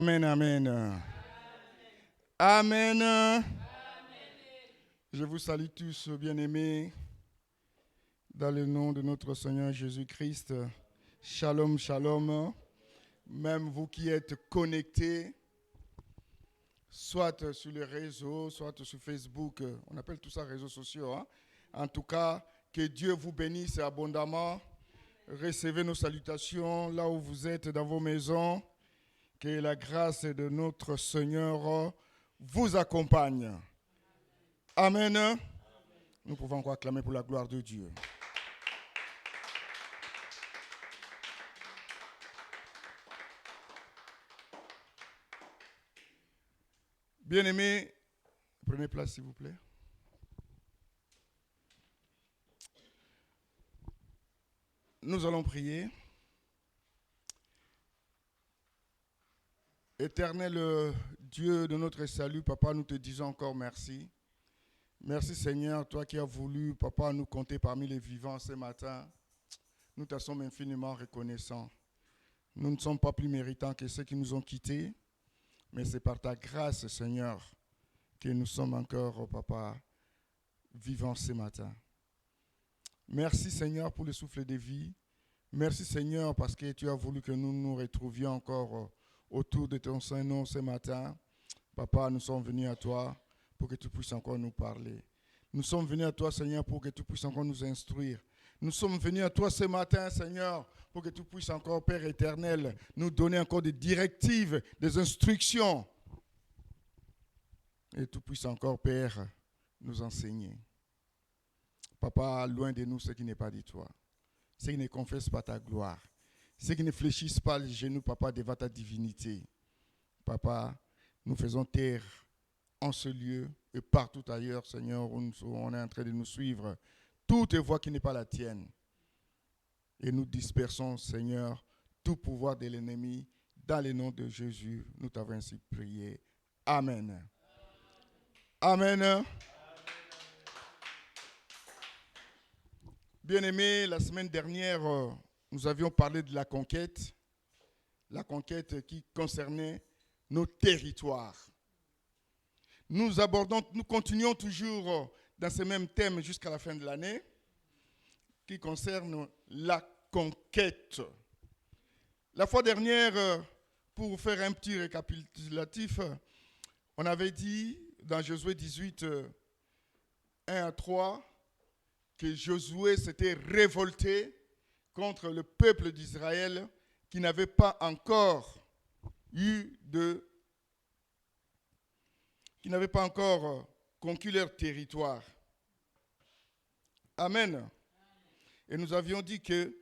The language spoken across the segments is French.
Amen, amen. Amen. Je vous salue tous, bien-aimés, dans le nom de notre Seigneur Jésus-Christ. Shalom, shalom. Même vous qui êtes connectés, soit sur les réseaux, soit sur Facebook, on appelle tout ça réseaux sociaux. En tout cas, que Dieu vous bénisse abondamment. Recevez nos salutations là où vous êtes dans vos maisons. Que la grâce de notre Seigneur vous accompagne. Amen. Nous pouvons encore acclamer pour la gloire de Dieu. Bien-aimés, prenez place s'il vous plaît. Nous allons prier. Éternel Dieu de notre salut, Papa, nous te disons encore merci. Merci Seigneur, toi qui as voulu, Papa, nous compter parmi les vivants ce matin. Nous te sommes infiniment reconnaissants. Nous ne sommes pas plus méritants que ceux qui nous ont quittés, mais c'est par ta grâce, Seigneur, que nous sommes encore, Papa, vivants ce matin. Merci Seigneur pour le souffle de vie. Merci Seigneur parce que tu as voulu que nous nous retrouvions encore autour de ton Saint-Nom ce matin. Papa, nous sommes venus à toi pour que tu puisses encore nous parler. Nous sommes venus à toi, Seigneur, pour que tu puisses encore nous instruire. Nous sommes venus à toi ce matin, Seigneur, pour que tu puisses encore, Père éternel, nous donner encore des directives, des instructions. Et tu puisses encore, Père, nous enseigner. Papa, loin de nous ce qui n'est pas de toi. Ceux qui ne confessent pas ta gloire. Ceux qui ne fléchissent pas les genoux, Papa, devant ta divinité. Papa, nous faisons taire en ce lieu et partout ailleurs, Seigneur, où on est en train de nous suivre, toute voix qui n'est pas la tienne. Et nous dispersons, Seigneur, tout pouvoir de l'ennemi. Dans le nom de Jésus, nous t'avons ainsi prié. Amen. Amen. Amen. Bien-aimés, la semaine dernière, nous avions parlé de la conquête qui concernait nos territoires. Nous continuons toujours dans ce même thème jusqu'à la fin de l'année, qui concerne la conquête. La fois dernière, pour faire un petit récapitulatif, on avait dit dans Josué 18, 1 à 3, que Josué s'était révolté contre le peuple d'Israël qui n'avait pas encore conquis leur territoire. Amen. Et nous avions dit que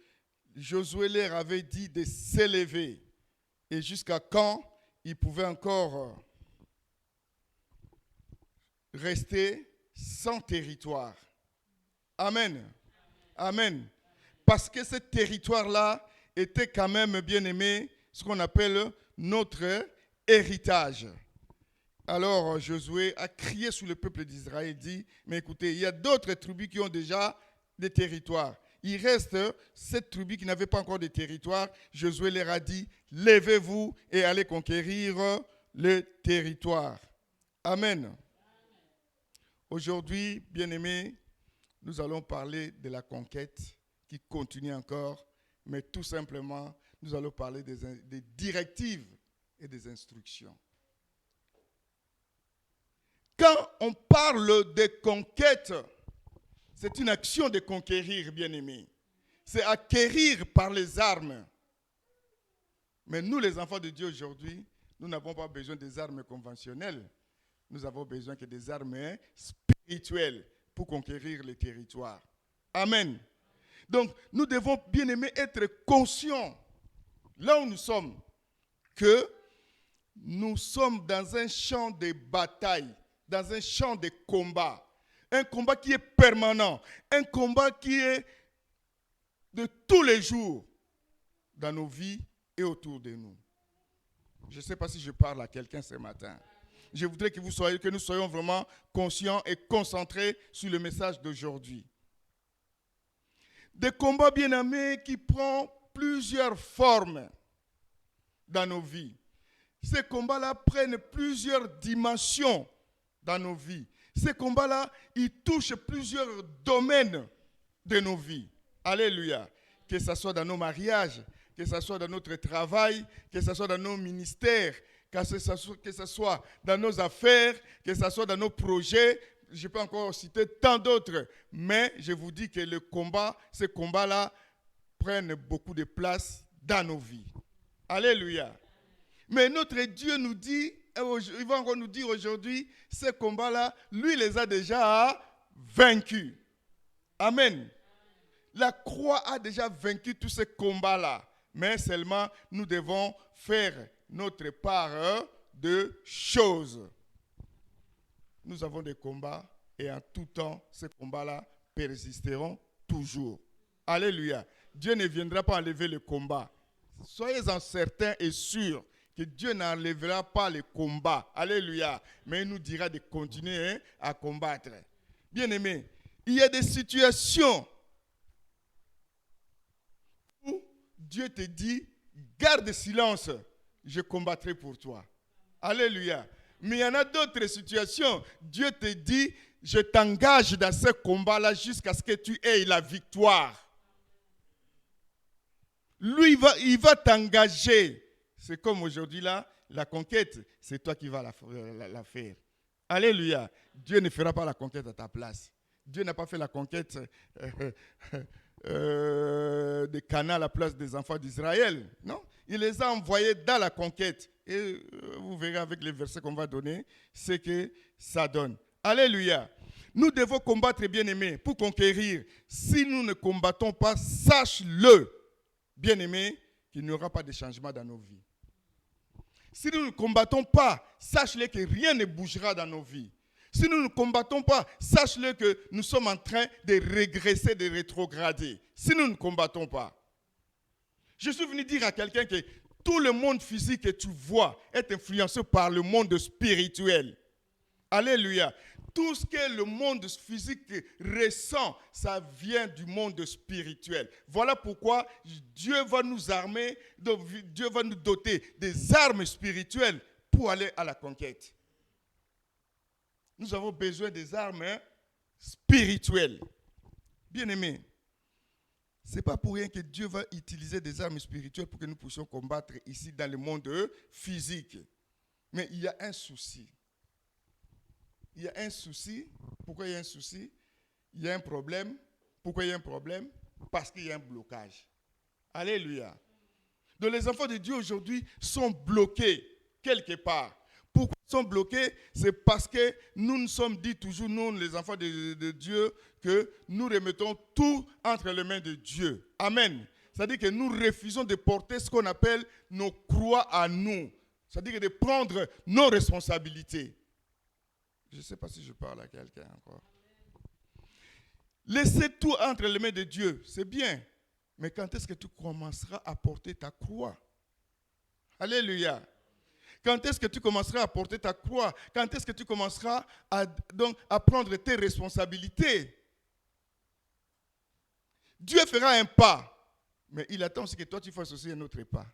Josué leur avait dit de s'élever et jusqu'à quand ils pouvaient encore rester sans territoire. Amen. Amen. Parce que ce territoire-là était quand même, bien aimé, ce qu'on appelle notre héritage. Alors Josué a crié sur le peuple d'Israël et dit, mais écoutez, il y a d'autres tribus qui ont déjà des territoires. Il reste cette tribu qui n'avait pas encore de territoire. Josué leur a dit, levez-vous et allez conquérir le territoire. Amen. Aujourd'hui, bien aimé, nous allons parler de la conquête qui continue encore, mais tout simplement, nous allons parler des directives et des instructions. Quand on parle de conquête, c'est une action de conquérir, bien-aimé. C'est acquérir par les armes. Mais nous, les enfants de Dieu aujourd'hui, nous n'avons pas besoin des armes conventionnelles. Nous avons besoin que des armes spirituelles pour conquérir les territoires. Amen. Donc, nous devons, bien aimés, être conscients, là où nous sommes, que nous sommes dans un champ de bataille, dans un champ de combat. Un combat qui est permanent, un combat qui est de tous les jours dans nos vies et autour de nous. Je ne sais pas si je parle à quelqu'un ce matin. Je voudrais que nous soyons vraiment conscients et concentrés sur le message d'aujourd'hui. Des combats bien-aimés qui prennent plusieurs formes dans nos vies. Ces combats-là prennent plusieurs dimensions dans nos vies. Ces combats-là, ils touchent plusieurs domaines de nos vies. Alléluia. Que ce soit dans nos mariages, que ce soit dans notre travail, que ce soit dans nos ministères, que ce soit dans nos affaires, que ce soit dans nos projets. Je peux encore citer tant d'autres. Mais je vous dis que ces combats-là prennent beaucoup de place dans nos vies. Alléluia. Mais notre Dieu nous dit, il va encore nous dire aujourd'hui, ces combats-là, lui les a déjà vaincus. Amen. La croix a déjà vaincu tous ces combats-là. Mais seulement, nous devons faire notre part de choses. Nous avons des combats et en tout temps, ces combats-là persisteront toujours. Alléluia. Dieu ne viendra pas enlever le combat. Soyez-en certains et sûrs que Dieu n'enlèvera pas le combat. Alléluia. Mais il nous dira de continuer à combattre. Bien-aimés, il y a des situations où Dieu te dit, garde silence, je combattrai pour toi. Alléluia. Mais il y en a d'autres situations, Dieu te dit, je t'engage dans ce combat-là jusqu'à ce que tu aies la victoire. Lui, il va t'engager. C'est comme aujourd'hui là, la conquête, c'est toi qui vas la faire. Alléluia. Dieu ne fera pas la conquête à ta place. Dieu n'a pas fait la conquête de Canaan à la place des enfants d'Israël. Non, il les a envoyés dans la conquête. Et vous verrez avec les versets qu'on va donner, ce que ça donne. Alléluia. Nous devons combattre, bien-aimés, pour conquérir. Si nous ne combattons pas, sache-le, bien-aimés, qu'il n'y aura pas de changement dans nos vies. Si nous ne combattons pas, sache-le que rien ne bougera dans nos vies. Si nous ne combattons pas, sache-le que nous sommes en train de régresser, de rétrograder. Si nous ne combattons pas. Je suis venu dire à quelqu'un que tout le monde physique que tu vois est influencé par le monde spirituel. Alléluia. Tout ce que le monde physique ressent, ça vient du monde spirituel. Voilà pourquoi Dieu va nous armer, Dieu va nous doter des armes spirituelles pour aller à la conquête. Nous avons besoin des armes spirituelles. Bien-aimés, ce n'est pas pour rien que Dieu va utiliser des armes spirituelles pour que nous puissions combattre ici dans le monde physique. Mais il y a un souci. Il y a un souci. Pourquoi il y a un souci? Il y a un problème. Pourquoi il y a un problème? Parce qu'il y a un blocage. Alléluia. Donc les enfants de Dieu aujourd'hui sont bloqués quelque part. Pourquoi ils sont bloqués? C'est parce que nous nous sommes dit toujours, nous les enfants de Dieu, que nous remettons tout entre les mains de Dieu. Amen. C'est-à-dire que nous refusons de porter ce qu'on appelle nos croix à nous. C'est-à-dire de prendre nos responsabilités. Je ne sais pas si je parle à quelqu'un encore. Laisser tout entre les mains de Dieu, c'est bien. Mais quand est-ce que tu commenceras à porter ta croix? Alléluia. Quand est-ce que tu commenceras à porter ta croix? Quand est-ce que tu commenceras à prendre tes responsabilités? Dieu fera un pas, mais il attend aussi que toi tu fasses aussi un autre pas.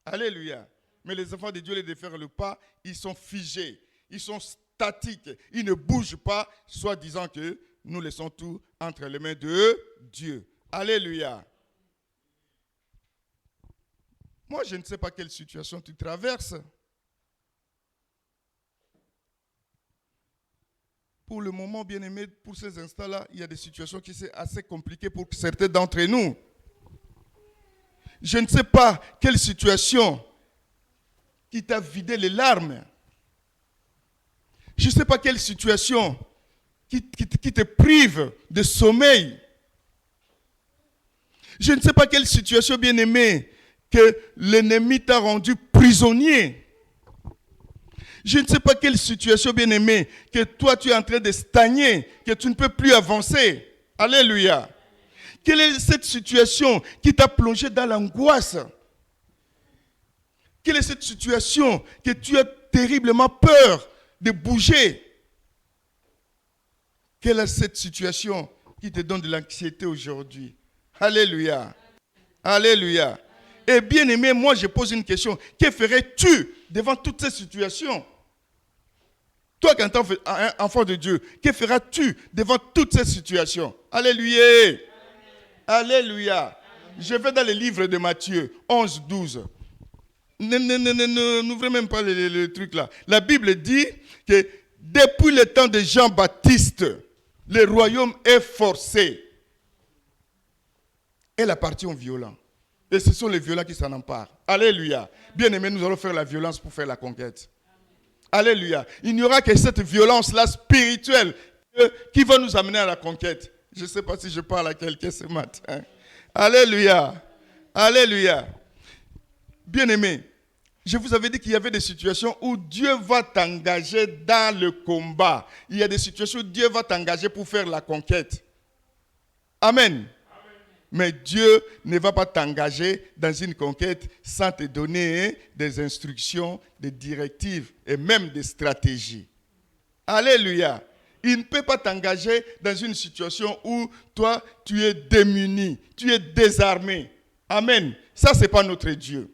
Alléluia. Mais les enfants de Dieu, les de faire le pas, ils sont figés, ils sont statiques, ils ne bougent pas, soit disant que nous laissons tout entre les mains de Dieu. Alléluia. Moi, je ne sais pas quelle situation tu traverses. Pour le moment, bien-aimé, pour ces instants-là, il y a des situations qui sont assez compliquées pour certains d'entre nous. Je ne sais pas quelle situation qui t'a vidé les larmes. Je ne sais pas quelle situation qui te prive de sommeil. Je ne sais pas quelle situation, bien-aimé, que l'ennemi t'a rendu prisonnier. Je ne sais pas quelle situation, bien-aimé, que toi tu es en train de stagner, que tu ne peux plus avancer. Alléluia. Quelle est cette situation qui t'a plongé dans l'angoisse? Quelle est cette situation que tu as terriblement peur de bouger? Quelle est cette situation qui te donne de l'anxiété aujourd'hui? Alléluia. Alléluia. Et bien aimé, moi je pose une question. Que ferais-tu devant toutes ces situations? Toi qui es un enfant de Dieu, que feras-tu devant toutes ces situations? Alléluia. Amen. Alléluia. Amen. Je vais dans le livre de Matthieu 11, 12. N'ouvrez même pas le truc là. La Bible dit que depuis le temps de Jean-Baptiste, le royaume est forcé. Elle appartient aux violents. Et ce sont les violents qui s'en emparent. Alléluia. Bien aimé, nous allons faire la violence pour faire la conquête. Alléluia. Il n'y aura que cette violence-là spirituelle qui va nous amener à la conquête. Je ne sais pas si je parle à quelqu'un ce matin. Alléluia. Alléluia. Bien-aimé, je vous avais dit qu'il y avait des situations où Dieu va t'engager dans le combat. Il y a des situations où Dieu va t'engager pour faire la conquête. Amen. Mais Dieu ne va pas t'engager dans une conquête sans te donner des instructions, des directives et même des stratégies. Alléluia. Il ne peut pas t'engager dans une situation où toi, tu es démuni, tu es désarmé. Amen. Ça, ce n'est pas notre Dieu.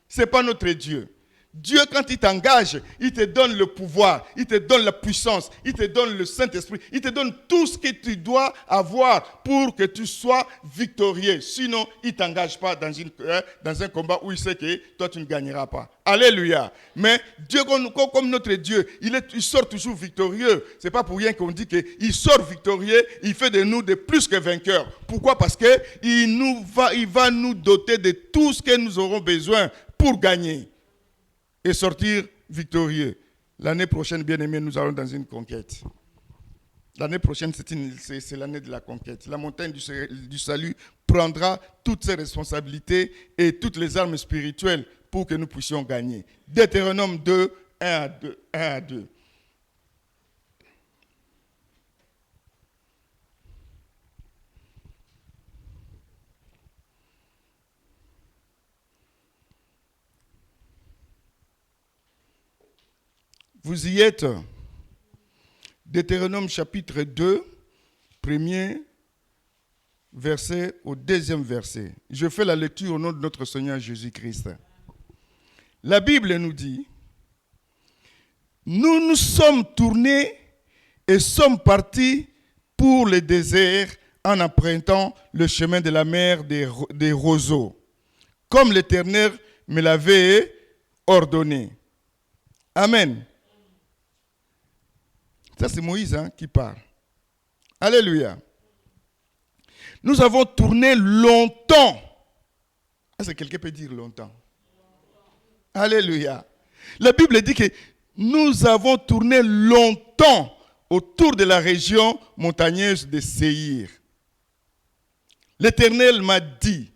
Ce n'est pas notre Dieu. Dieu, quand il t'engage, il te donne le pouvoir, il te donne la puissance, il te donne le Saint-Esprit, il te donne tout ce que tu dois avoir pour que tu sois victorieux. Sinon, il ne t'engage pas dans un combat où il sait que toi, tu ne gagneras pas. Alléluia. Mais Dieu, comme notre Dieu, il sort toujours victorieux. Ce n'est pas pour rien qu'on dit qu'il sort victorieux, il fait de nous des plus que vainqueurs. Pourquoi? Parce qu'il va nous doter de tout ce que nous aurons besoin pour gagner et sortir victorieux. L'année prochaine, bien aimé, nous allons dans une conquête. L'année prochaine, c'est l'année de la conquête. La montagne du salut prendra toutes ses responsabilités et toutes les armes spirituelles pour que nous puissions gagner. Deutéronome 2, 1 à 2. Vous y êtes. Deutéronome chapitre 2, premier verset au deuxième verset. Je fais la lecture au nom de notre Seigneur Jésus-Christ. La Bible nous dit, nous nous sommes tournés et sommes partis pour le désert en empruntant le chemin de la mer des roseaux, comme l'Éternel me l'avait ordonné. Amen. Ça, c'est Moïse qui parle. Alléluia. Nous avons tourné longtemps. Est-ce que quelqu'un peut dire longtemps? Alléluia. La Bible dit que nous avons tourné longtemps autour de la région montagneuse de Séhir. L'Éternel m'a dit,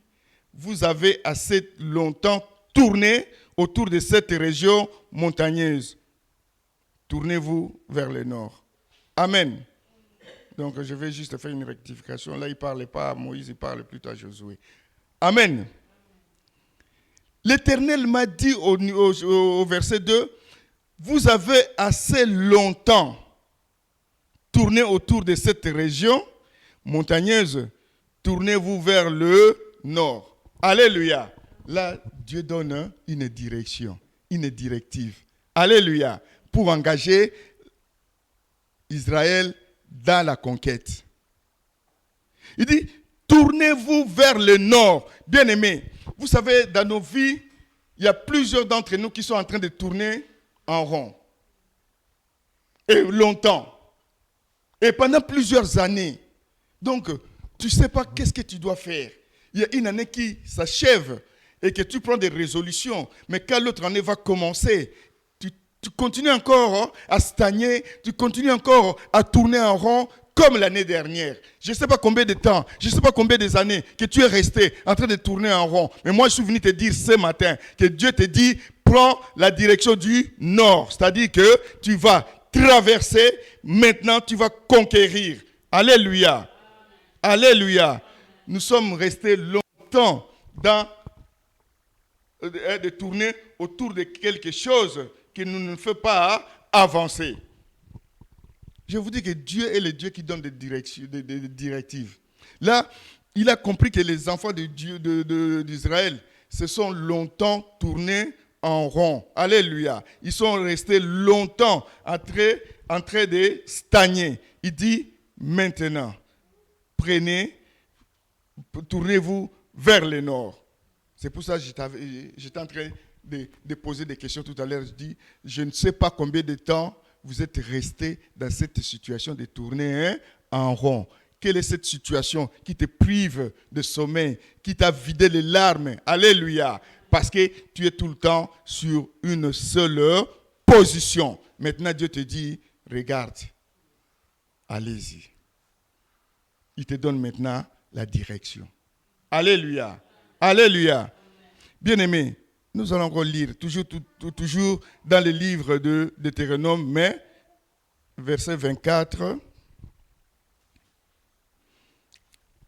vous avez assez longtemps tourné autour de cette région montagneuse. Tournez-vous vers le nord. Amen. Donc, je vais juste faire une rectification. Là, il ne parlait pas à Moïse, il parle plutôt à Josué. Amen. L'Éternel m'a dit au verset 2, vous avez assez longtemps tourné autour de cette région montagneuse. Tournez-vous vers le nord. Alléluia. Là, Dieu donne une direction, une directive. Alléluia. Pour engager Israël dans la conquête. Il dit, tournez-vous vers le nord. Bien-aimés, vous savez, dans nos vies, il y a plusieurs d'entre nous qui sont en train de tourner en rond. Et longtemps. Et pendant plusieurs années. Donc, tu ne sais pas qu'est-ce que tu dois faire. Il y a une année qui s'achève et que tu prends des résolutions. Mais quand l'autre année va commencer, tu continues encore à stagner, tu continues encore à tourner en rond comme l'année dernière. Je ne sais pas combien de temps, je ne sais pas combien d'années que tu es resté en train de tourner en rond. Mais moi, je suis venu te dire ce matin que Dieu te dit, prends la direction du nord. C'est-à-dire que tu vas traverser, maintenant tu vas conquérir. Alléluia. Alléluia. Nous sommes restés longtemps de tourner autour de quelque chose qui ne nous fait pas avancer. Je vous dis que Dieu est le Dieu qui donne des directives. Là, il a compris que les enfants d'Israël se sont longtemps tournés en rond. Alléluia. Ils sont restés longtemps en train de stagner. Il dit, maintenant, tournez-vous vers le nord. C'est pour ça que j'étais en train de poser des questions tout à l'heure. Je dis, je ne sais pas combien de temps vous êtes restés dans cette situation de tourner en rond. Quelle est cette situation qui te prive de sommeil, qui t'a vidé les larmes? Alléluia. Parce que tu es tout le temps sur une seule position. Maintenant, Dieu te dit, regarde, allez-y. Il te donne maintenant la direction. Alléluia. Alléluia. Bien-aimés, nous allons encore lire, toujours dans le livre de Deutéronome, mais verset 24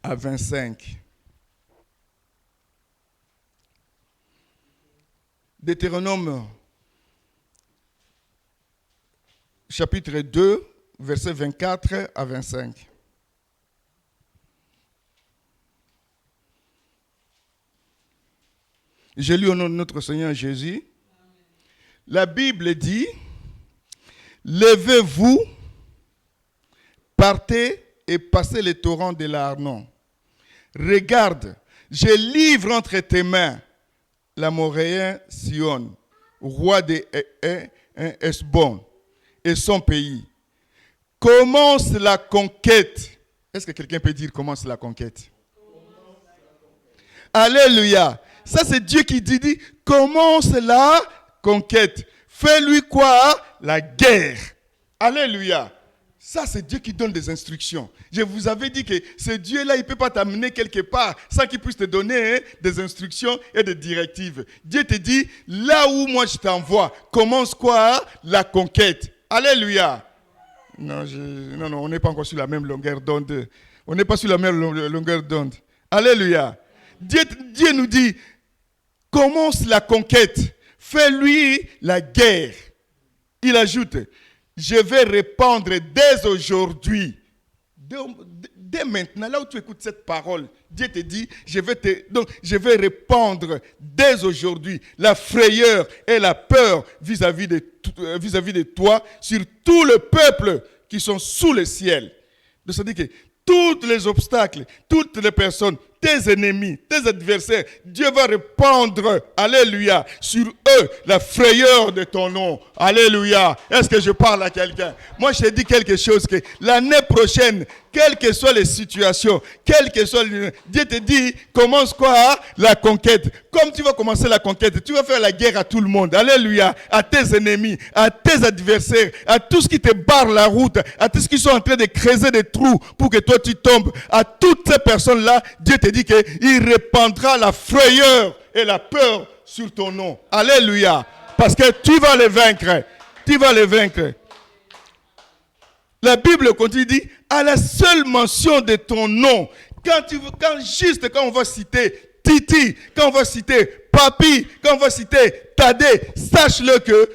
à 25. Deutéronome, chapitre 2, verset 24 à 25. J'ai lu au nom de notre Seigneur Jésus. La Bible dit, levez-vous, partez et passez les torrents de l'Arnon. Regarde, je livre entre tes mains l'Amoréen Sihon, roi de Hesbon et son pays. Commence la conquête. Est-ce que quelqu'un peut dire commence la conquête? Alléluia. Ça, c'est Dieu qui dit, commence la conquête. Fais-lui quoi? La guerre. Alléluia. Ça, c'est Dieu qui donne des instructions. Je vous avais dit que ce Dieu-là, il ne peut pas t'amener quelque part sans qu'il puisse te donner des instructions et des directives. Dieu te dit, là où moi je t'envoie, commence quoi? La conquête. Alléluia. Non, on n'est pas encore sur la même longueur d'onde. On n'est pas sur la même longueur d'onde. Alléluia. Dieu nous dit, commence la conquête, fais-lui la guerre. Il ajoute, je vais répandre dès aujourd'hui, dès maintenant, là où tu écoutes cette parole, Dieu te dit, je vais répandre dès aujourd'hui la frayeur et la peur vis-à-vis de toi sur tout le peuple qui sont sous le ciel. Donc, ça dit que tous les obstacles, toutes les personnes, tes ennemis, tes adversaires, Dieu va répandre, alléluia, sur eux la frayeur de ton nom. Alléluia. Est-ce que je parle à quelqu'un? Moi, je te dis quelque chose, que l'année prochaine, quelles que soient les situations, Dieu te dit, commence quoi? La conquête. Comme tu vas commencer la conquête, tu vas faire la guerre à tout le monde. Alléluia. À tes ennemis, à tes adversaires, à tous qui te barrent la route, à tous qui sont en train de creuser des trous pour que toi tu tombes. À toutes ces personnes-là, Dieu te dit qu'il répandra la frayeur et la peur sur ton nom. Alléluia. Parce que tu vas les vaincre. Tu vas les vaincre. La Bible continue, dit, à la seule mention de ton nom, quand on va citer Titi, quand on va citer Papi, quand on va citer Tadé, sache-le que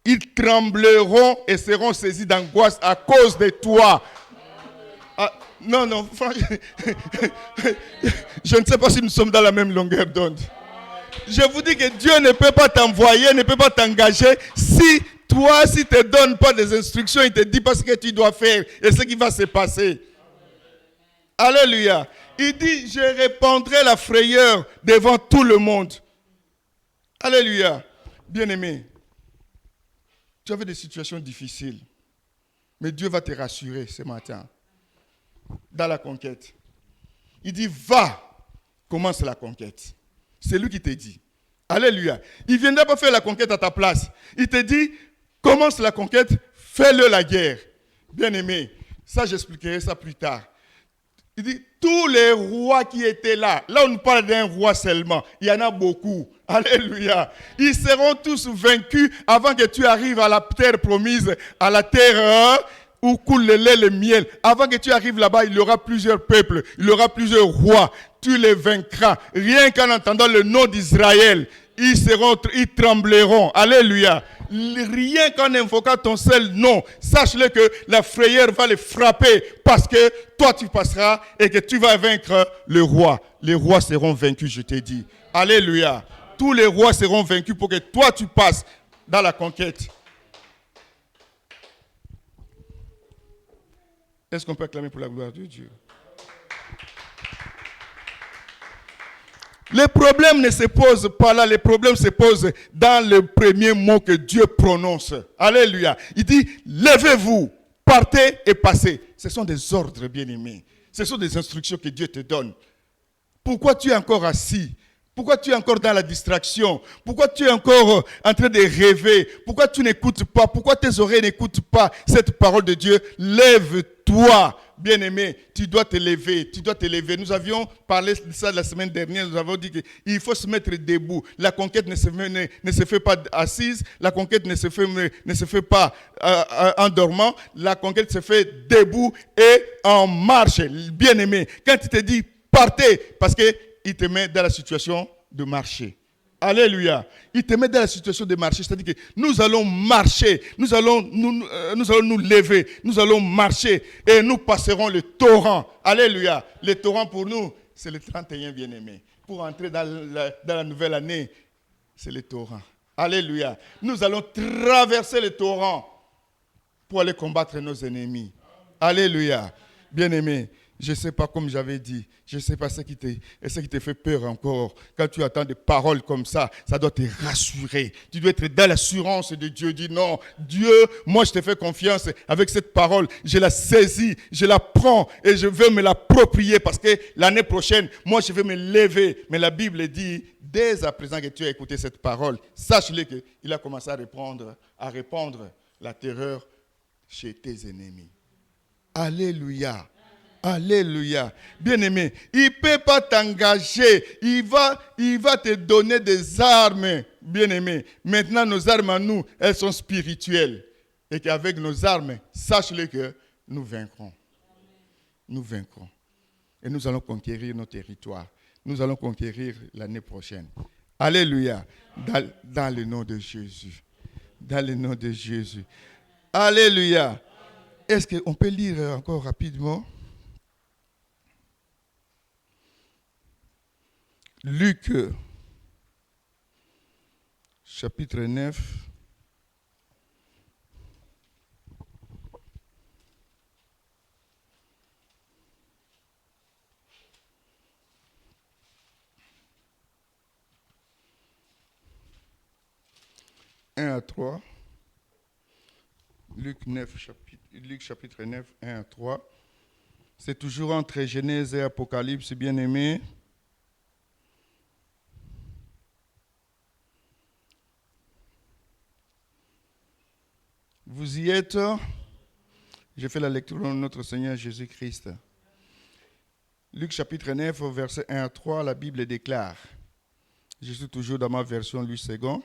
ils trembleront et seront saisis d'angoisse à cause de toi. Ah, non, franchement, je ne sais pas si nous sommes dans la même longueur d'onde. Je vous dis que Dieu ne peut pas t'envoyer, ne peut pas t'engager si ne te donne pas des instructions, il te dit pas ce que tu dois faire et ce qui va se passer. Alléluia. Il dit, je répandrai la frayeur devant tout le monde. Alléluia. Bien-aimé, tu avais des situations difficiles, mais Dieu va te rassurer ce matin dans la conquête. Il dit, va, commence la conquête. C'est lui qui te dit. Alléluia. Il ne viendra pas faire la conquête à ta place. Il te dit, commence la conquête, fais-le la guerre. Bien-aimé, ça j'expliquerai ça plus tard. Il dit, tous les rois qui étaient là on parle d'un roi seulement, il y en a beaucoup. Alléluia. Ils seront tous vaincus avant que tu arrives à la terre promise, à la terre où coule le lait et le miel. Avant que tu arrives là-bas, il y aura plusieurs peuples, il y aura plusieurs rois. Tu les vaincras. Rien qu'en entendant le nom d'Israël, ils trembleront. Alléluia. Rien qu'en invoquant ton seul nom, sache-le que la frayeur va les frapper parce que toi tu passeras et que tu vas vaincre le roi. Les rois seront vaincus, je t'ai dit. Alléluia. Tous les rois seront vaincus pour que toi tu passes dans la conquête. Est-ce qu'on peut acclamer pour la gloire de Dieu? Les problèmes ne se posent pas là, les problèmes se posent dans le premier mot que Dieu prononce. Alléluia. Il dit, levez-vous, partez et passez. Ce sont des ordres, bien-aimés. Ce sont des instructions que Dieu te donne. Pourquoi tu es encore assis? Pourquoi tu es encore dans la distraction? Pourquoi tu es encore en train de rêver? Pourquoi tu n'écoutes pas? Pourquoi tes oreilles n'écoutent pas cette parole de Dieu? Lève-toi, bien-aimé. Tu dois te lever. Tu dois te lever. Nous avions parlé de ça la semaine dernière. Nous avons dit qu'il faut se mettre debout. La conquête ne se fait pas assise. La conquête ne se fait pas en dormant. La conquête se fait debout et en marche. Bien-aimé, quand tu te dis partez, parce qu'il te met dans la situation de marcher. Alléluia. Il te met dans la situation de marcher. C'est-à-dire que nous allons marcher. Nous allons nous lever. Nous allons marcher. Et nous passerons le torrent. Alléluia. Le torrent pour nous, c'est le 31 bien-aimé. Pour entrer dans la nouvelle année, c'est le torrent. Alléluia. Nous allons traverser le torrent pour aller combattre nos ennemis. Alléluia. Bien-aimé. Je ne sais pas, comme j'avais dit, je ne sais pas ce qui te fait peur encore. Quand tu attends des paroles comme ça doit te rassurer. Tu dois être dans l'assurance de Dieu. Dis non, Dieu, moi je te fais confiance avec cette parole. Je la saisis, je la prends et je veux me l'approprier parce que l'année prochaine, moi je vais me lever. Mais la Bible dit, dès à présent que tu as écouté cette parole, sache-le qu'il a commencé à répandre la terreur chez tes ennemis. Alléluia. Alléluia. Bien-aimé, il ne peut pas t'engager. Il va te donner des armes, bien-aimé. Maintenant, nos armes à nous, elles sont spirituelles. Et qu'avec nos armes, sache-le que nous vaincrons. Nous vaincrons. Et nous allons conquérir nos territoires. Nous allons conquérir l'année prochaine. Alléluia. Dans le nom de Jésus. Dans le nom de Jésus. Alléluia. Est-ce qu'on peut lire encore rapidement? Luc, chapitre 9. À 3. Luc chapitre 9, 1 à 3. C'est toujours entre Genèse et Apocalypse, bien-aimé. Vous y êtes? J'ai fait la lecture de notre Seigneur Jésus-Christ. Luc chapitre 9, verset 1 à 3, la Bible déclare. Je suis toujours dans ma version Louis II.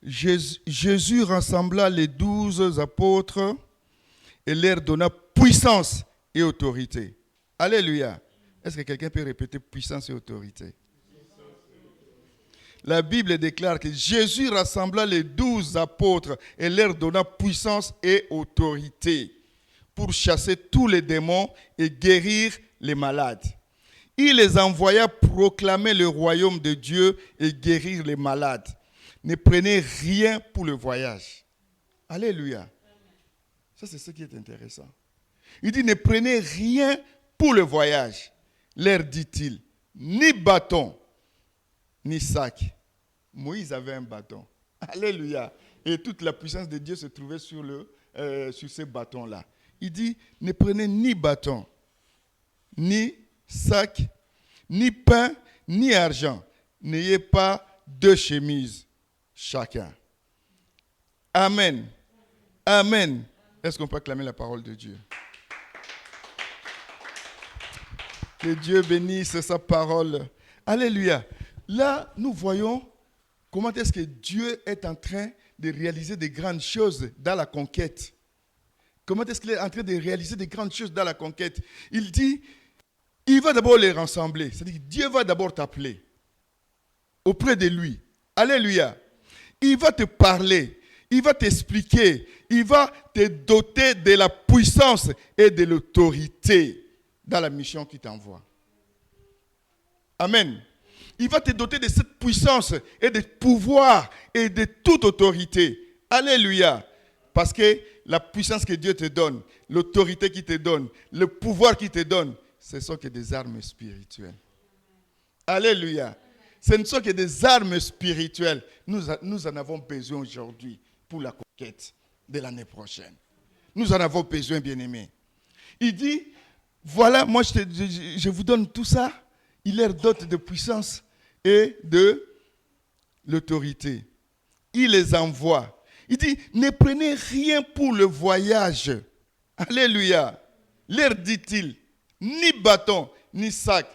Jésus rassembla les 12 apôtres et leur donna puissance et autorité. Alléluia. Est-ce que quelqu'un peut répéter puissance et autorité? La Bible déclare que Jésus rassembla les 12 apôtres et leur donna puissance et autorité pour chasser tous les démons et guérir les malades. Il les envoya proclamer le royaume de Dieu et guérir les malades. Ne prenez rien pour le voyage. Alléluia. Ça, c'est ce qui est intéressant. Il dit, ne prenez rien pour le voyage. Leur dit-il, ni bâton, ni sac. Moïse avait un bâton. Alléluia. Et toute la puissance de Dieu se trouvait sur ces bâtons-là. Il dit, ne prenez ni bâton, ni sac, ni pain, ni argent. N'ayez pas 2 chemises chacun. Amen. Amen. Est-ce qu'on peut acclamer la parole de Dieu? Que Dieu bénisse sa parole. Alléluia. Là, nous voyons comment est-ce que Dieu est en train de réaliser des grandes choses dans la conquête. Comment est-ce qu'il est en train de réaliser des grandes choses dans la conquête? Il dit, il va d'abord les rassembler. C'est-à-dire que Dieu va d'abord t'appeler auprès de lui. Alléluia. Il va te parler. Il va t'expliquer. Il va te doter de la puissance et de l'autorité dans la mission qu'il t'envoie. Amen. Il va te doter de cette puissance et de pouvoir et de toute autorité. Alléluia. Parce que la puissance que Dieu te donne, l'autorité qu'il te donne, le pouvoir qu'il te donne, ce sont que des armes spirituelles. Alléluia. Ce ne sont que des armes spirituelles. Nous en avons besoin aujourd'hui pour la conquête de l'année prochaine. Nous en avons besoin, bien-aimés. Il dit, voilà, moi je vous donne tout ça. Il leur dote de puissance et de l'autorité. Il les envoie. Il dit, ne prenez rien pour le voyage. Alléluia. Leur dit-il, ni bâton, ni sac.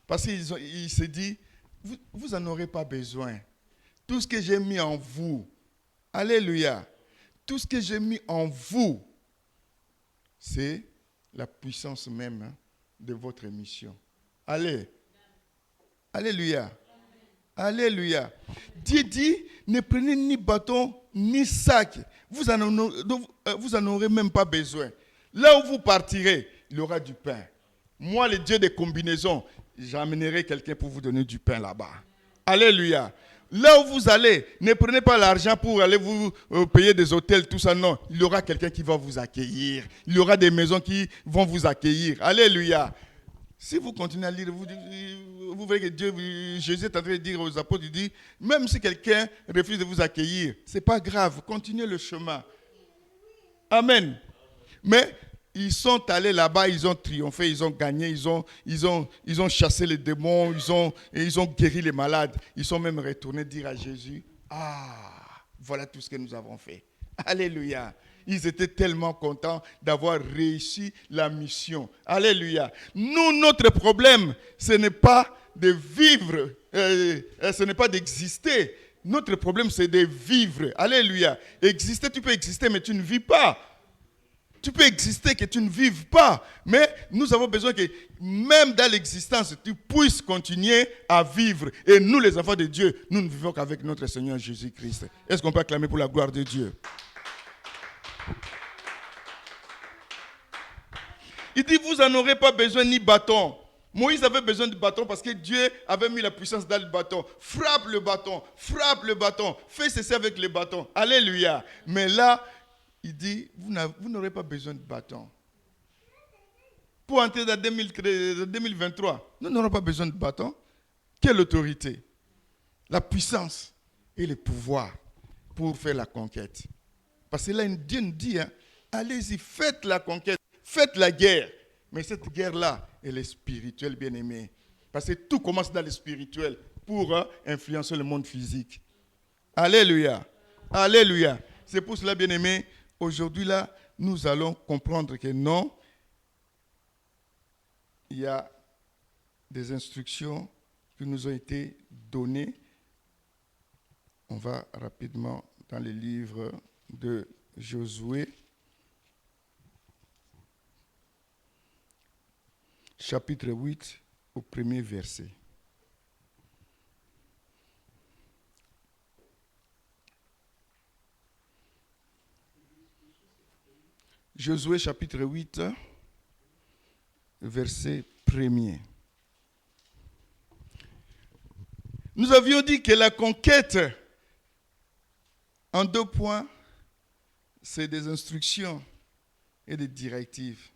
Parce qu'il se dit, vous n'en aurez pas besoin. Tout ce que j'ai mis en vous, alléluia, tout ce que j'ai mis en vous, c'est la puissance même de votre mission. Allez. Alléluia. Alléluia. Dieu dit, ne prenez ni bâton, ni sac. Vous en aurez même pas besoin. Là où vous partirez, il y aura du pain. Moi, le Dieu des combinaisons, j'amènerai quelqu'un pour vous donner du pain là-bas. Alléluia. Là où vous allez, ne prenez pas l'argent pour aller vous payer des hôtels, tout ça. Non, il y aura quelqu'un qui va vous accueillir. Il y aura des maisons qui vont vous accueillir. Alléluia. Si vous continuez à lire, vous verrez que Jésus est en train de dire aux apôtres, il dit, même si quelqu'un refuse de vous accueillir, ce n'est pas grave, continuez le chemin. Amen. Mais ils sont allés là-bas, ils ont triomphé, ils ont gagné, ils ont chassé les démons, ils ont guéri les malades. Ils sont même retournés dire à Jésus, voilà tout ce que nous avons fait. Alléluia. Ils étaient tellement contents d'avoir réussi la mission. Alléluia. Nous, notre problème, ce n'est pas de vivre, ce n'est pas d'exister. Notre problème, c'est de vivre. Alléluia. Exister, tu peux exister, mais tu ne vis pas. Tu peux exister, que tu ne vives pas. Mais nous avons besoin que, même dans l'existence, tu puisses continuer à vivre. Et nous, les enfants de Dieu, nous ne vivons qu'avec notre Seigneur Jésus-Christ. Est-ce qu'on peut acclamer pour la gloire de Dieu? Il dit, vous n'en aurez pas besoin ni bâton. Moïse avait besoin de bâton parce que Dieu avait mis la puissance dans le bâton. Frappe le bâton, fais cesser avec le bâton. Alléluia. Mais là, il dit, vous n'aurez pas besoin de bâton. Pour entrer dans 2023, nous n'aurons pas besoin de bâton. Quelle autorité? La puissance et le pouvoir pour faire la conquête. Parce que là, Dieu nous dit, allez-y, faites la conquête. Faites la guerre. Mais cette guerre-là, elle est spirituelle, bien-aimée. Parce que tout commence dans le spirituel pour influencer le monde physique. Alléluia. Alléluia. C'est pour cela, bien-aimés, aujourd'hui, là, nous allons comprendre que non, il y a des instructions qui nous ont été données. On va rapidement dans les livres de Josué. Chapitre 8, au premier verset. Josué chapitre 8, verset 1er. Nous avions dit que la conquête, en 2 points, c'est des instructions et des directives.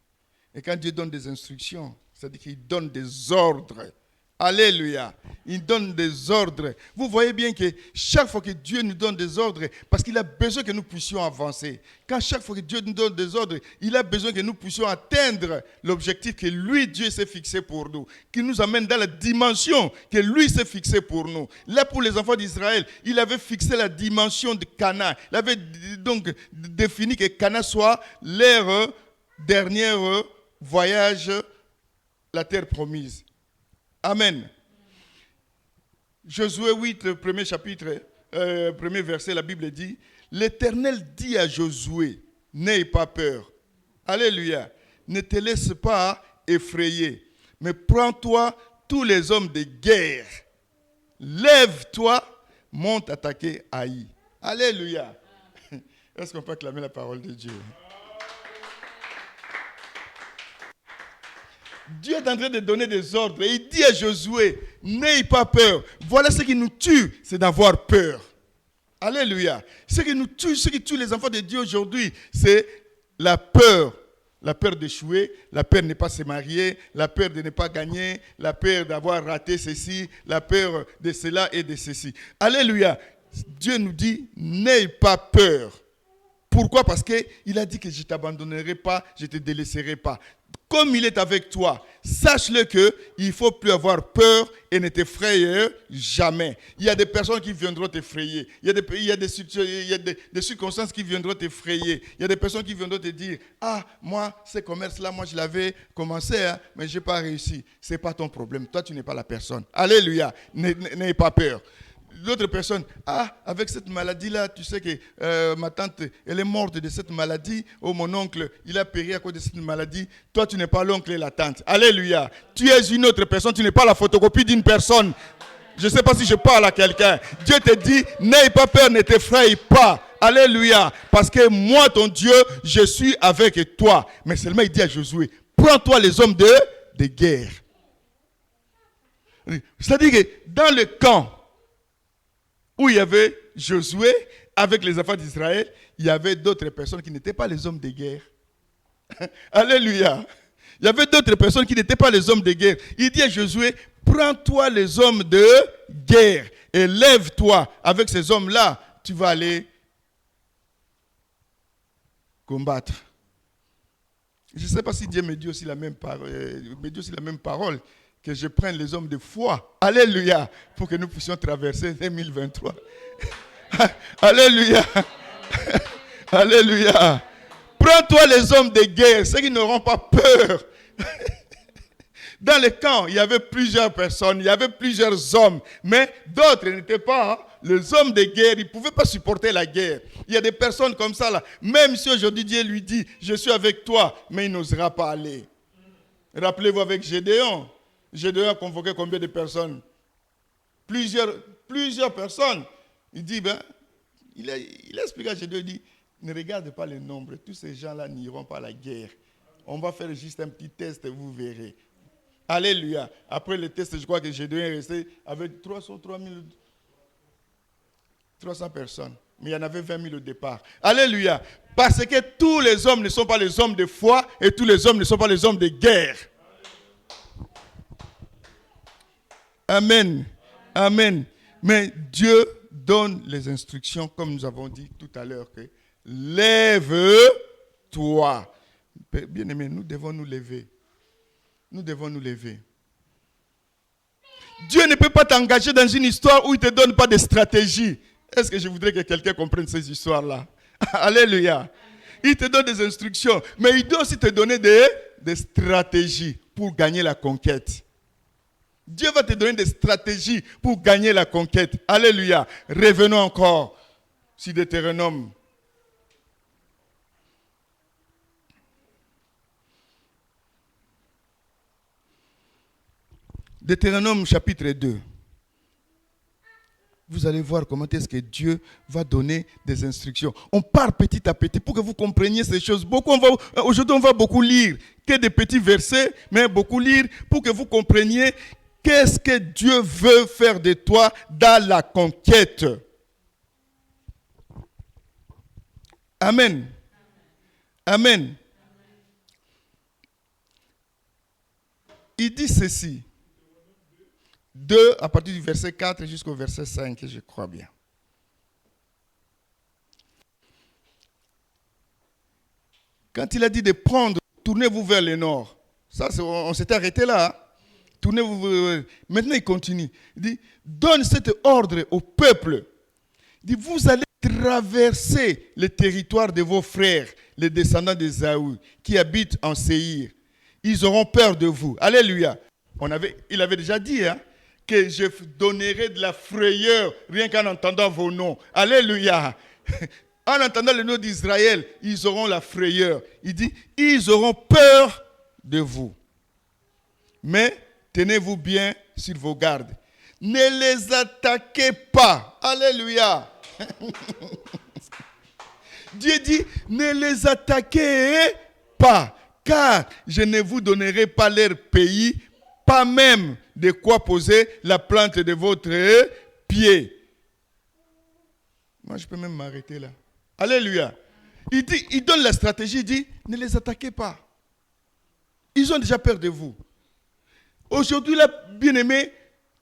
Et quand Dieu donne des instructions, c'est-à-dire qu'il donne des ordres. Alléluia. Il donne des ordres. Vous voyez bien que chaque fois que Dieu nous donne des ordres, parce qu'il a besoin que nous puissions avancer. Quand chaque fois que Dieu nous donne des ordres, il a besoin que nous puissions atteindre l'objectif que lui, Dieu, s'est fixé pour nous. Qui nous amène dans la dimension que lui s'est fixé pour nous. Là, pour les enfants d'Israël, il avait fixé la dimension de Canaan. Il avait donc défini que Canaan soit leur dernier voyage, la terre promise. Amen. Josué 8, le premier chapitre, premier verset, la Bible dit, l'Éternel dit à Josué, n'aie pas peur. Alléluia. Ne te laisse pas effrayer, mais prends-toi tous les hommes de guerre. Lève-toi, monte attaquer Haï. Alléluia. Est-ce qu'on peut acclamer la parole de Dieu? Dieu est en train de donner des ordres. Et il dit à Josué, n'aie pas peur. Voilà ce qui nous tue, c'est d'avoir peur. Alléluia. Ce qui nous tue, ce qui tue les enfants de Dieu aujourd'hui, c'est la peur. La peur d'échouer, la peur de ne pas se marier, la peur de ne pas gagner, la peur d'avoir raté ceci, la peur de cela et de ceci. Alléluia. Dieu nous dit, n'aie pas peur. Pourquoi? Parce qu'il a dit que je ne t'abandonnerai pas, je ne te délaisserai pas. Comme il est avec toi, sache-le qu'il ne faut plus avoir peur et ne t'effrayer jamais. Il y a des personnes qui viendront t'effrayer. Il y a des circonstances qui viendront t'effrayer. Il y a des personnes qui viendront te dire, ah, moi, ce commerce-là, moi, je l'avais commencé, hein, mais je n'ai pas réussi. Ce n'est pas ton problème. Toi, tu n'es pas la personne. Alléluia. N'ayez pas peur. L'autre personne, ah, avec cette maladie-là, tu sais que ma tante, elle est morte de cette maladie. Oh, mon oncle, il a péri à cause de cette maladie. Toi, tu n'es pas l'oncle et la tante. Alléluia. Tu es une autre personne, tu n'es pas la photocopie d'une personne. Je ne sais pas si je parle à quelqu'un. Dieu te dit, n'aie pas peur, ne t'effraie pas. Alléluia. Parce que moi, ton Dieu, je suis avec toi. Mais seulement, il dit à Josué, prends-toi les hommes de guerre. C'est-à-dire que dans le camp, où il y avait Josué avec les enfants d'Israël, il y avait d'autres personnes qui n'étaient pas les hommes de guerre. Alléluia. Il y avait d'autres personnes qui n'étaient pas les hommes de guerre. Il dit à Josué, prends-toi les hommes de guerre et lève-toi. Avec ces hommes-là, tu vas aller combattre. Je ne sais pas si Dieu me dit aussi la même parole. Que je prenne les hommes de foi. Alléluia. Pour que nous puissions traverser 2023. Alléluia. Alléluia. Prends-toi les hommes de guerre, ceux qui n'auront pas peur. Dans le camp, il y avait plusieurs personnes, il y avait plusieurs hommes, mais d'autres n'étaient pas les hommes de guerre, ils ne pouvaient pas supporter la guerre. Il y a des personnes comme ça, là. Même si aujourd'hui Dieu lui dit, je suis avec toi, mais il n'osera pas aller. Rappelez-vous avec Gédéon. Gédéon a convoqué combien de personnes? Plusieurs personnes. Il dit, il a expliqué à Gédéon, il dit, ne regarde pas le nombre, tous ces gens-là n'iront pas à la guerre. On va faire juste un petit test et vous verrez. Alléluia. Après le test, je crois que Gédéon est resté avec 300 personnes. Mais il y en avait 20 000 au départ. Alléluia. Parce que tous les hommes ne sont pas les hommes de foi et tous les hommes ne sont pas les hommes de guerre. Amen. Amen. Mais Dieu donne les instructions, comme nous avons dit tout à l'heure, que lève-toi. Bien-aimés, nous devons nous lever. Nous devons nous lever. Dieu ne peut pas t'engager dans une histoire où il ne te donne pas de stratégie. Est-ce que je voudrais que quelqu'un comprenne ces histoires-là? Alléluia. Il te donne des instructions, mais il doit aussi te donner des stratégies pour gagner la conquête. Dieu va te donner des stratégies pour gagner la conquête. Alléluia. Revenons encore sur Deutéronome. Deutéronome chapitre 2. Vous allez voir comment est-ce que Dieu va donner des instructions. On part petit à petit pour que vous compreniez ces choses. Aujourd'hui, on va beaucoup lire que des petits versets, mais beaucoup lire pour que vous compreniez qu'est-ce que Dieu veut faire de toi dans la conquête. Amen. Amen. Il dit ceci. 2 à partir du verset 4 jusqu'au verset 5, je crois bien. Quand il a dit de prendre, tournez-vous vers le nord. Ça, on s'était arrêté là. Hein? Tournez-vous. Maintenant, il continue. Il dit, donne cet ordre au peuple. Il dit, vous allez traverser le territoire de vos frères, les descendants d'Ésaü, qui habitent en Séhir. Ils auront peur de vous. Alléluia. Il avait déjà dit, hein, que je donnerai de la frayeur rien qu'en entendant vos noms. Alléluia. En entendant le nom d'Israël, ils auront la frayeur. Il dit, ils auront peur de vous. Mais tenez-vous bien sur vos gardes. Ne les attaquez pas. Alléluia. Dieu dit, ne les attaquez pas. car je ne vous donnerai pas leur pays, pas même de quoi poser la plante de votre pied. Moi, je peux même m'arrêter là. Alléluia. Il donne la stratégie, il dit, ne les attaquez pas. Ils ont déjà peur de vous. Aujourd'hui, là, bien-aimés,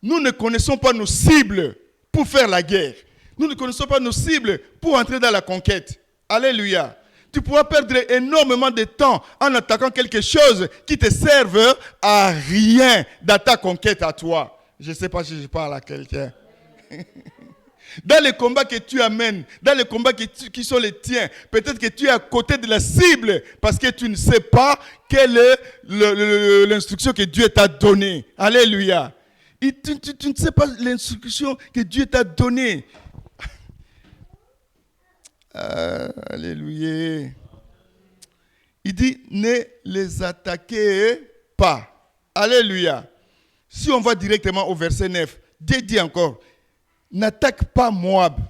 nous ne connaissons pas nos cibles pour faire la guerre. Nous ne connaissons pas nos cibles pour entrer dans la conquête. Alléluia. Tu pourras perdre énormément de temps en attaquant quelque chose qui te serve à rien dans ta conquête à toi. Je ne sais pas si je parle à quelqu'un. Dans les combats que tu amènes, dans les combats qui sont les tiens, peut-être que tu es à côté de la cible parce que tu ne sais pas quelle est l'instruction que Dieu t'a donnée. Alléluia. Et tu ne sais pas l'instruction que Dieu t'a donnée. Alléluia. Il dit, ne les attaquez pas. Alléluia. Si on va directement au verset 9, Dieu dit encore, n'attaque pas Moab.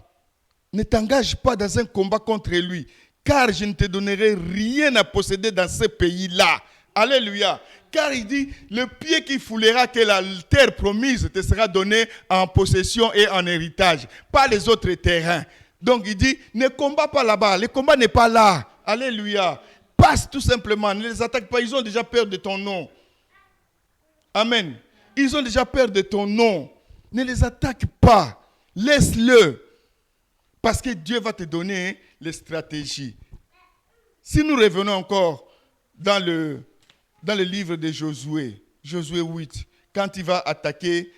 Ne t'engage pas dans un combat contre lui, car je ne te donnerai rien à posséder dans ce pays-là. Alléluia. Car il dit, le pied qui foulera que la terre promise te sera donné en possession et en héritage, pas les autres terrains. Donc il dit, ne combat pas là-bas, le combat n'est pas là. Alléluia. Passe tout simplement, ne les attaque pas, ils ont déjà peur de ton nom. Amen. Ils ont déjà peur de ton nom. Ne les attaque pas. Laisse-le. Parce que Dieu va te donner les stratégies. Si nous revenons encore dans le livre de Josué, Josué 8, quand il va attaquer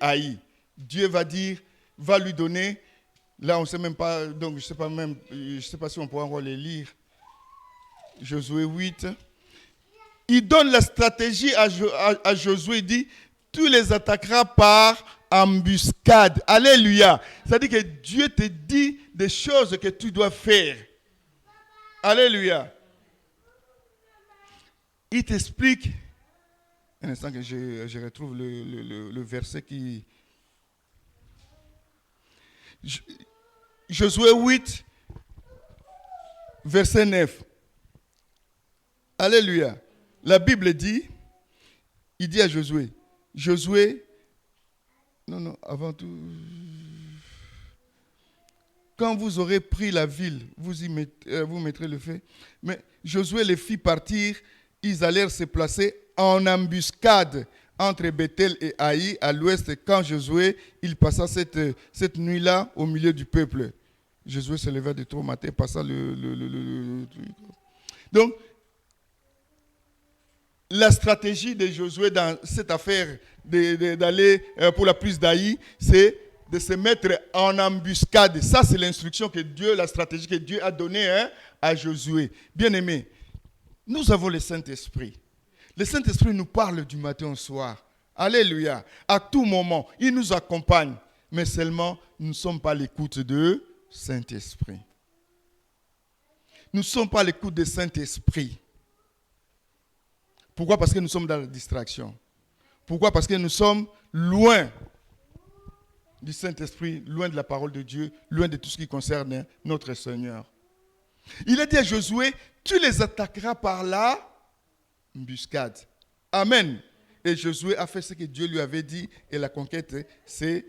Haï, Dieu va lui donner, là on ne sait même pas, donc je ne sais pas si on pourra encore les lire. Josué 8. Il donne la stratégie à Josué, il dit, tu les attaqueras par embuscade. Alléluia. C'est-à-dire que Dieu te dit des choses que tu dois faire. Alléluia. Il t'explique, un instant que je retrouve le verset qui... Josué 8, verset 9. Alléluia. La Bible dit, il dit à Josué, non, avant tout, quand vous aurez pris la ville, vous mettrez le feu. Mais Josué les fit partir, ils allèrent se placer en embuscade entre Bethel et Haï à l'ouest. Quand Josué, il passa cette nuit-là au milieu du peuple. Josué se leva de tôt matin, passa le truc. Donc, la stratégie de Josué dans cette affaire d'aller pour la prise d'Haï, c'est de se mettre en embuscade. Ça, c'est l'instruction que Dieu, la stratégie que Dieu a donnée à Josué. Bien-aimés, nous avons le Saint-Esprit. Le Saint-Esprit nous parle du matin au soir. Alléluia. À tout moment, il nous accompagne. Mais seulement, nous ne sommes pas à l'écoute de Saint-Esprit. Nous ne sommes pas à l'écoute de Saint-Esprit. Pourquoi? Parce que nous sommes dans la distraction. Pourquoi? Parce que nous sommes loin du Saint-Esprit, loin de la parole de Dieu, loin de tout ce qui concerne notre Seigneur. Il a dit à Josué, tu les attaqueras par la embuscade. Amen. Et Josué a fait ce que Dieu lui avait dit et la conquête s'est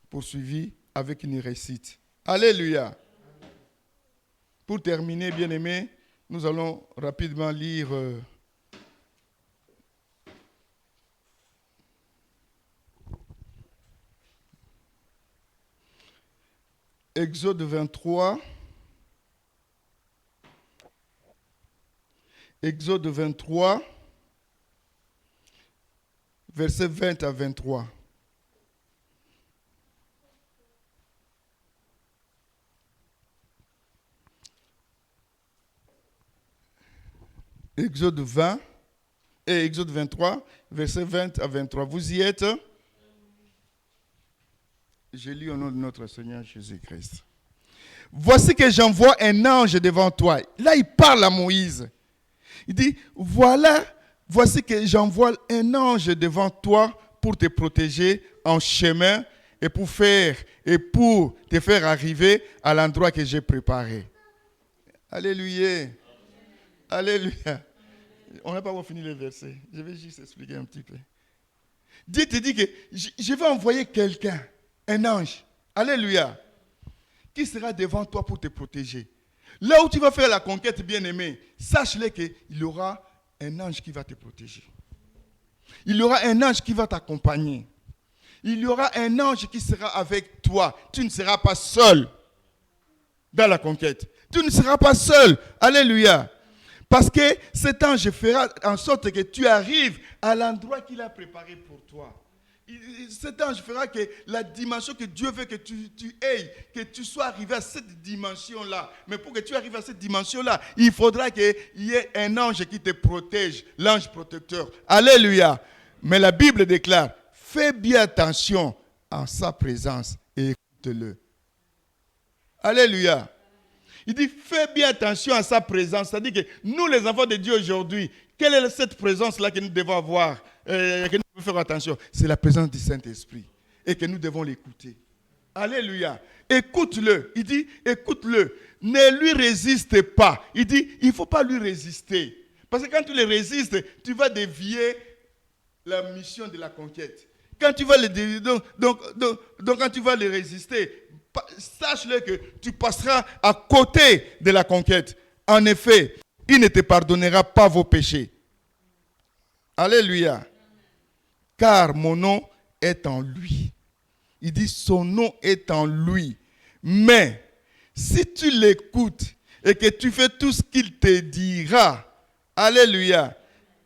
poursuivie avec une réussite. Alléluia. Pour terminer, bien-aimés, nous allons rapidement lire... Exode 23. Exode 23, versets 20 à 23. Exode 20 et Exode 23, versets 20 à 23. Vous y êtes? Je lis au nom de notre Seigneur Jésus-Christ. Voici que j'envoie un ange devant toi. Là, il parle à Moïse. Il dit, voici que j'envoie un ange devant toi pour te protéger en chemin et pour te faire arriver à l'endroit que j'ai préparé. Alléluia. Alléluia. On n'a pas encore fini le verset. Je vais juste expliquer un petit peu. Dieu te dit que je vais envoyer quelqu'un, un ange. Alléluia. Qui sera devant toi pour te protéger. Là où tu vas faire la conquête, bien-aimé, sache-le qu'il y aura un ange qui va te protéger. Il y aura un ange qui va t'accompagner. Il y aura un ange qui sera avec toi. Tu ne seras pas seul dans la conquête. Tu ne seras pas seul. Alléluia. Parce que cet ange fera en sorte que tu arrives à l'endroit qu'il a préparé pour toi. Cet ange fera que la dimension que Dieu veut que tu aies, que tu sois arrivé à cette dimension-là. Mais pour que tu arrives à cette dimension-là, il faudra qu'il y ait un ange qui te protège, l'ange protecteur. Alléluia. Mais la Bible déclare, fais bien attention à sa présence et écoute-le. Alléluia. Il dit, fais bien attention à sa présence. C'est-à-dire que nous, les enfants de Dieu aujourd'hui, quelle est cette présence-là que nous devons avoir, que nous devons faire attention? C'est la présence du Saint-Esprit et que nous devons l'écouter. Alléluia. Écoute-le. Il dit, écoute-le. Ne lui résiste pas. Il dit, il ne faut pas lui résister. Parce que quand tu le résistes, tu vas dévier la mission de la conquête. Quand tu vas quand tu vas le résister, sache-le que tu passeras à côté de la conquête. En effet, il ne te pardonnera pas vos péchés. Alléluia. Car mon nom est en lui. Il dit son nom est en lui. Mais si tu l'écoutes et que tu fais tout ce qu'il te dira, alléluia,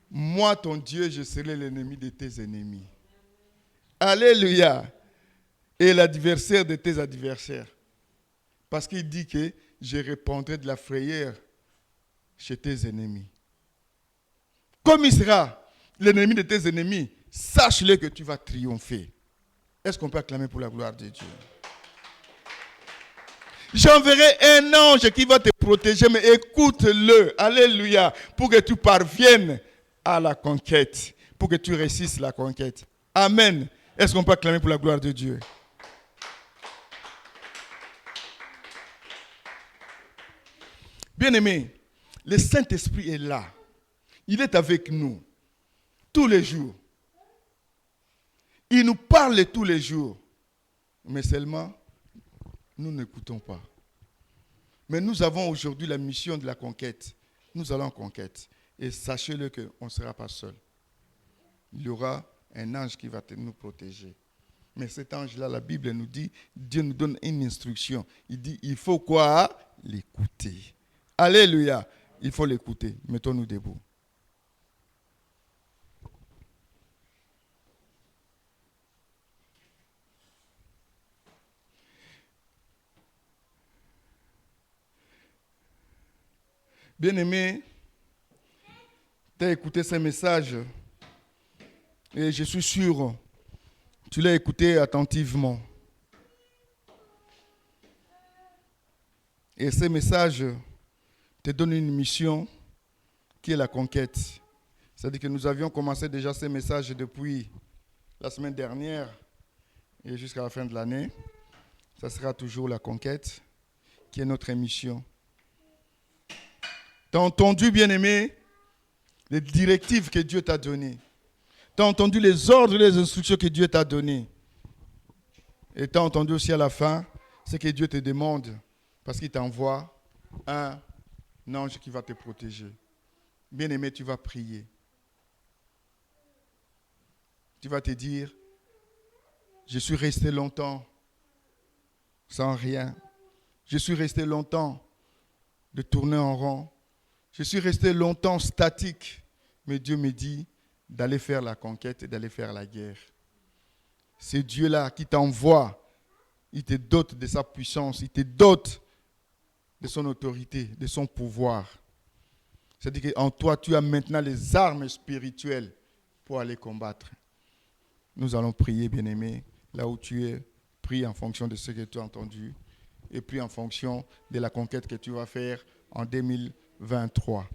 moi ton Dieu, je serai l'ennemi de tes ennemis. Alléluia. Et l'adversaire de tes adversaires. Parce qu'il dit que je répandrai de la frayeur chez tes ennemis. Comme il sera l'ennemi de tes ennemis, sache-le que tu vas triompher. Est-ce qu'on peut acclamer pour la gloire de Dieu? J'enverrai un ange qui va te protéger, mais écoute-le, alléluia, pour que tu parviennes à la conquête, pour que tu réussisses la conquête. Amen. Est-ce qu'on peut acclamer pour la gloire de Dieu? Bien-aimé, le Saint-Esprit est là. Il est avec nous tous les jours. Il nous parle tous les jours. Mais seulement, nous n'écoutons pas. Mais nous avons aujourd'hui la mission de la conquête. Nous allons en conquête. Et sachez-le qu'on ne sera pas seul. Il y aura un ange qui va nous protéger. Mais cet ange-là, la Bible nous dit, Dieu nous donne une instruction. Il dit, il faut quoi? L'écouter. Alléluia. Il faut l'écouter. Mettons-nous debout. Bien-aimé, tu as écouté ce message et je suis sûr, tu l'as écouté attentivement. Et ce message te donne une mission qui est la conquête. C'est-à-dire que nous avions commencé déjà ce message depuis la semaine dernière et jusqu'à la fin de l'année. Ça sera toujours la conquête qui est notre mission. Tu as entendu, bien-aimé, les directives que Dieu t'a données. Tu as entendu les ordres et les instructions que Dieu t'a données. Et tu as entendu aussi à la fin ce que Dieu te demande parce qu'il t'envoie un ange qui va te protéger. Bien-aimé, tu vas prier. Tu vas te dire, je suis resté longtemps sans rien. Je suis resté longtemps de tourner en rond. Je suis resté longtemps statique. Mais Dieu me dit d'aller faire la conquête et d'aller faire la guerre. C'est Dieu-là qui t'envoie. Il te dote de sa puissance. Il te dote de son autorité, de son pouvoir. C'est-à-dire qu'en toi, tu as maintenant les armes spirituelles pour aller combattre. Nous allons prier, bien-aimé, là où tu es. Prie en fonction de ce que tu as entendu et prie en fonction de la conquête que tu vas faire en 2023.